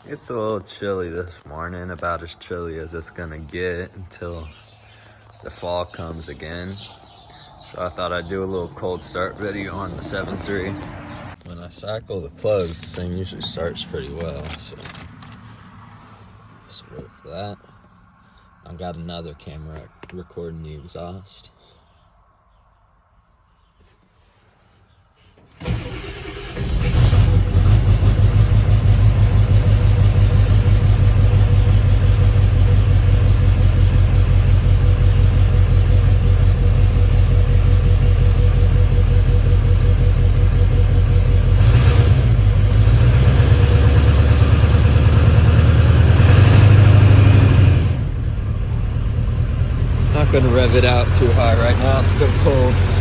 It's a little chilly this morning, about as chilly as it's gonna get until the fall comes again. So I thought I'd do a little cold start video on the 7.3. When I cycle the plug, the thing usually starts pretty well, so just wait for that. I've got another camera recording the exhaust. Not gonna rev it out too high right now, it's still cold.